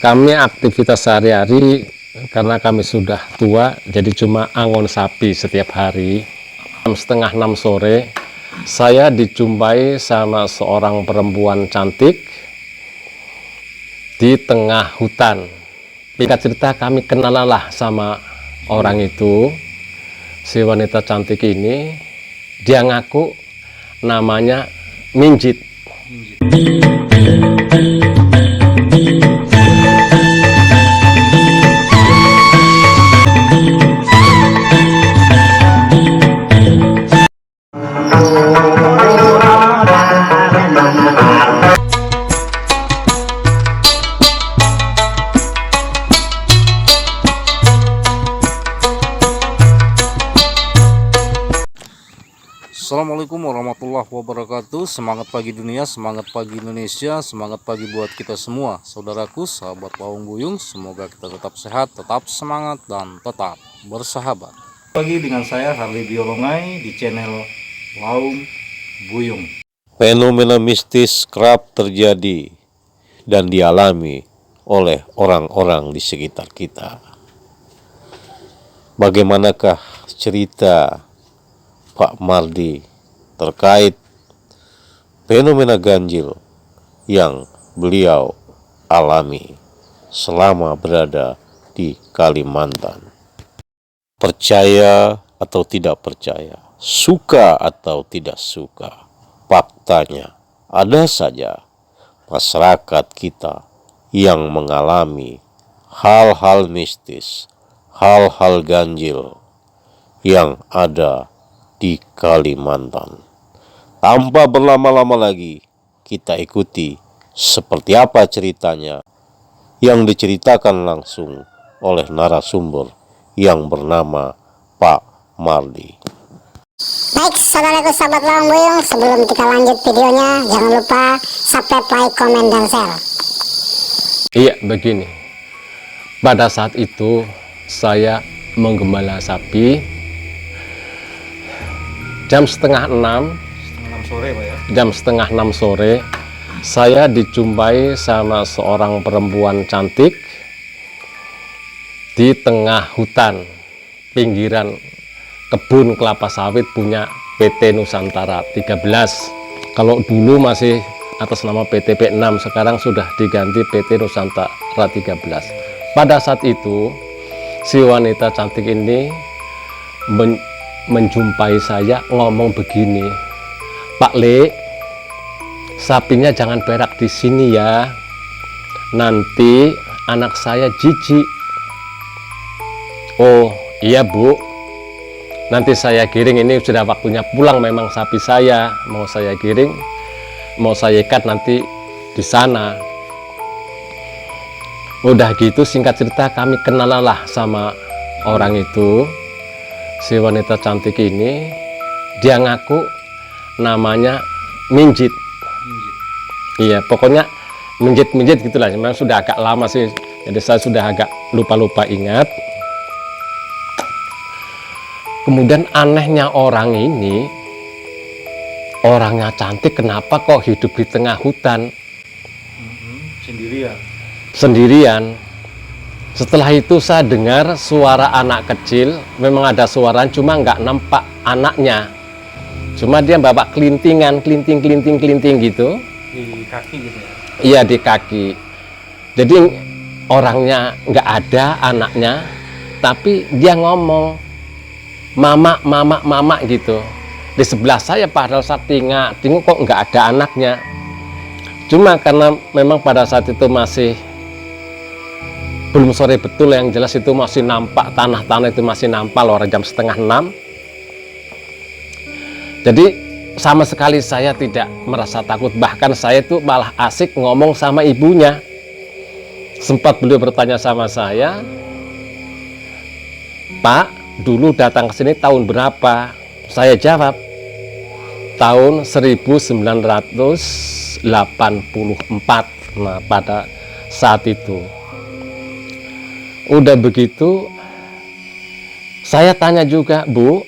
Kami aktivitas sehari-hari karena kami sudah tua, jadi cuma angon sapi setiap hari. Jam setengah 6 sore, saya dijumpai sama seorang perempuan cantik di tengah hutan. Singkat cerita, kami kenalah sama orang itu. Si wanita cantik ini, dia ngaku namanya Minjit. Assalamualaikum warahmatullahi wabarakatuh. Semangat pagi dunia, semangat pagi Indonesia, semangat pagi buat kita semua, saudaraku, sahabat Laung Buyung. Semoga kita tetap sehat, tetap semangat, dan tetap bersahabat. Pagi dengan saya Harley Biolongai di channel Laung Buyung. Fenomena mistis kerap terjadi dan dialami oleh orang-orang di sekitar kita. Bagaimanakah cerita Pak Mardi terkait fenomena ganjil yang beliau alami selama berada di Kalimantan? Percaya atau tidak percaya, suka atau tidak suka, faktanya ada saja masyarakat kita yang mengalami hal-hal mistis, hal-hal ganjil yang ada di Kalimantan. Tanpa berlama-lama lagi, kita ikuti seperti apa ceritanya yang diceritakan langsung oleh narasumber yang bernama Pak Mardi. Baik, saudaraku sahabat Laung Buyung, sebelum kita lanjut videonya, jangan lupa subscribe, like, komen, dan share. Iya, begini. Pada saat itu, saya menggembala sapi. Jam setengah 6 sore, Pak ya. Jam setengah 6 sore, saya dijumpai sama seorang perempuan cantik di tengah hutan, pinggiran kebun kelapa sawit punya PT Nusantara 13. Kalau dulu masih atas nama PT P6, sekarang sudah diganti PT Nusantara 13. Pada saat itu, si wanita cantik ini menjumpai saya, ngomong begini, "Pak Le, sapinya jangan berak di sini ya, nanti anak saya jijik." "Oh iya Bu, nanti saya giring, ini sudah waktunya pulang, memang sapi saya mau saya giring, mau saya ikat nanti di sana." Udah gitu, singkat cerita, kami kenalah sama orang itu. Si wanita cantik ini, dia ngaku namanya Minjit. Iya, pokoknya Minjit gitulah. Memang sudah agak lama sih, jadi saya sudah agak lupa ingat. Kemudian anehnya orang ini, orangnya cantik, kenapa kok hidup di tengah hutan sendirian. Setelah itu saya dengar suara anak kecil, memang ada suara, cuma nggak nampak anaknya. Cuma dia bawa kelintingan, kelinting gitu. Di kaki gitu ya? Iya, di kaki. Jadi orangnya nggak ada, anaknya, tapi dia ngomong, mama gitu. Di sebelah saya, padahal saya tengok kok nggak ada anaknya. Cuma karena memang pada saat itu masih belum sore betul, yang jelas itu masih nampak tanah-tanah itu masih nampak loh, jam setengah 6. Jadi sama sekali saya tidak merasa takut, bahkan saya itu malah asik ngomong sama ibunya. Sempat beliau bertanya sama saya, "Pak, dulu datang ke sini tahun berapa?" Saya jawab, tahun 1984. Nah, pada saat itu. Udah begitu, saya tanya juga, "Bu,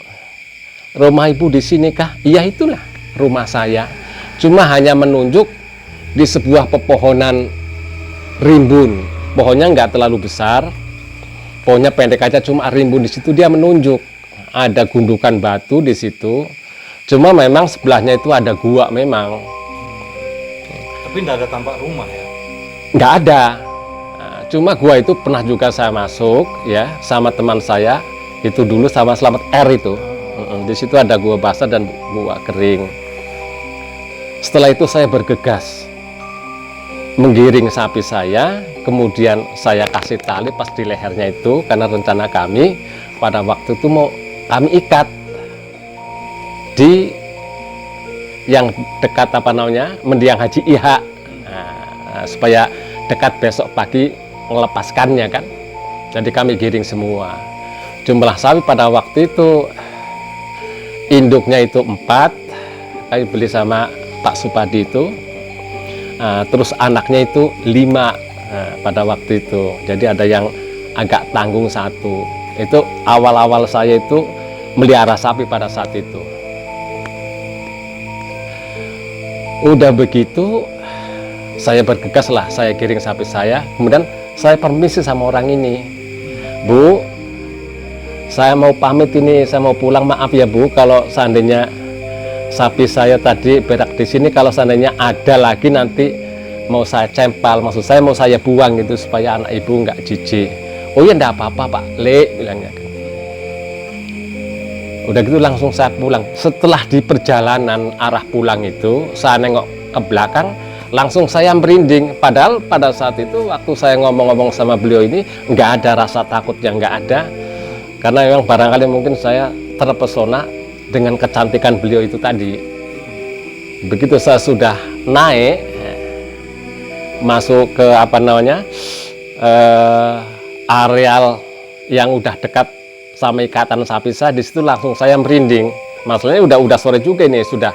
rumah ibu di sini kah?" "Iya, itulah rumah saya. Cuma hanya menunjuk di sebuah pepohonan rimbun pohonnya nggak terlalu besar, pohonnya pendek aja, cuma rimbun. Di situ dia menunjuk ada gundukan batu di situ, cuma memang sebelahnya itu ada gua memang. Tapi nggak ada tampak rumah ya? Nggak ada. Nah, cuma gua itu pernah juga saya masuk ya sama teman saya itu dulu, sama Selamat R itu. Di situ ada gua basah dan gua kering. Setelah itu saya bergegas menggiring sapi saya, kemudian saya kasih tali pas di lehernya itu, karena rencana kami pada waktu itu mau kami ikat di yang dekat apa namanya mendiang Haji Iha, supaya dekat besok pagi melepaskannya kan. Jadi kami giring semua. Jumlah sapi pada waktu itu induknya itu 4, kami beli sama Pak Supadi itu. Terus anaknya itu 5 pada waktu itu. Jadi ada yang agak tanggung 1. Itu awal-awal saya itu melihara sapi pada saat itu. Udah begitu saya bergegas lah, saya giring sapi saya. Kemudian saya permisi sama orang ini, Bu, saya mau pamit ini, saya mau pulang, maaf ya Bu kalau seandainya sapi saya tadi berak di sini, kalau seandainya ada lagi nanti mau saya cempal, maksud saya mau saya buang gitu supaya anak ibu nggak jijik. Oh ya enggak apa-apa Pak Le, bilangnya kan. Udah gitu langsung saya pulang. Setelah di perjalanan arah pulang itu saya nengok ke belakang, langsung saya merinding. Padahal pada saat itu waktu saya ngomong-ngomong sama beliau ini nggak ada rasa takut, yang nggak ada, karena memang barangkali mungkin saya terpesona dengan kecantikan beliau itu tadi. Begitu saya sudah naik masuk ke apa namanya areal yang udah dekat sama ikatan sapi saya, di situ langsung saya merinding. Masalahnya udah sore juga ini, sudah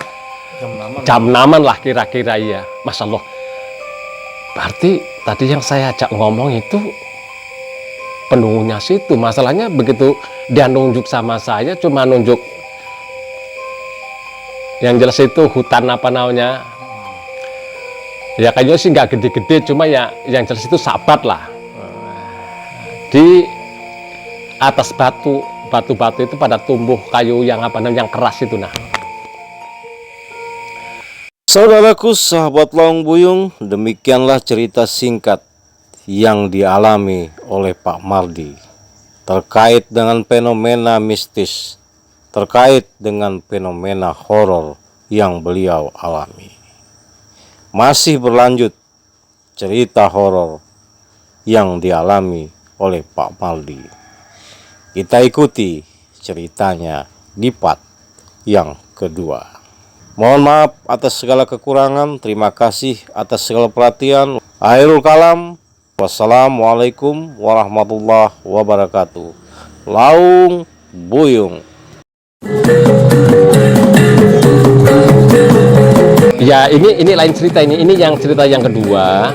jam 6 lah kira-kira ya. Masya Allah, berarti tadi yang saya ajak ngomong itu penunggunya situ. Masalahnya begitu dia nunjuk sama saya, cuma nunjuk yang jelas itu hutan apa namanya ya, kayaknya sih nggak gede-gede, cuma ya yang jelas itu sahabat lah di atas batu-batu itu pada tumbuh kayu yang apa namanya yang keras itu. Nah, Saudaraku, sahabat Lawang Buyung, demikianlah cerita singkat yang dialami oleh Pak Mardi terkait dengan fenomena mistis, terkait dengan fenomena horor yang beliau alami. Masih berlanjut cerita horor yang dialami oleh Pak Mardi. Kita ikuti ceritanya di part yang kedua. Mohon maaf atas segala kekurangan, terima kasih atas segala perhatian. Akhirul kalam, wassalamualaikum warahmatullahi wabarakatuh. Lawang Buyung. ya ini lain cerita, ini yang cerita yang kedua.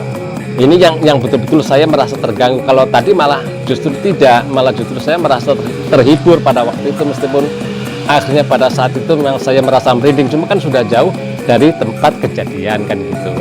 Ini yang betul-betul saya merasa terganggu. Kalau tadi malah justru tidak, malah justru saya merasa terhibur pada waktu itu, meskipun akhirnya pada saat itu memang saya merasa merinding, cuma kan sudah jauh dari tempat kejadian kan gitu.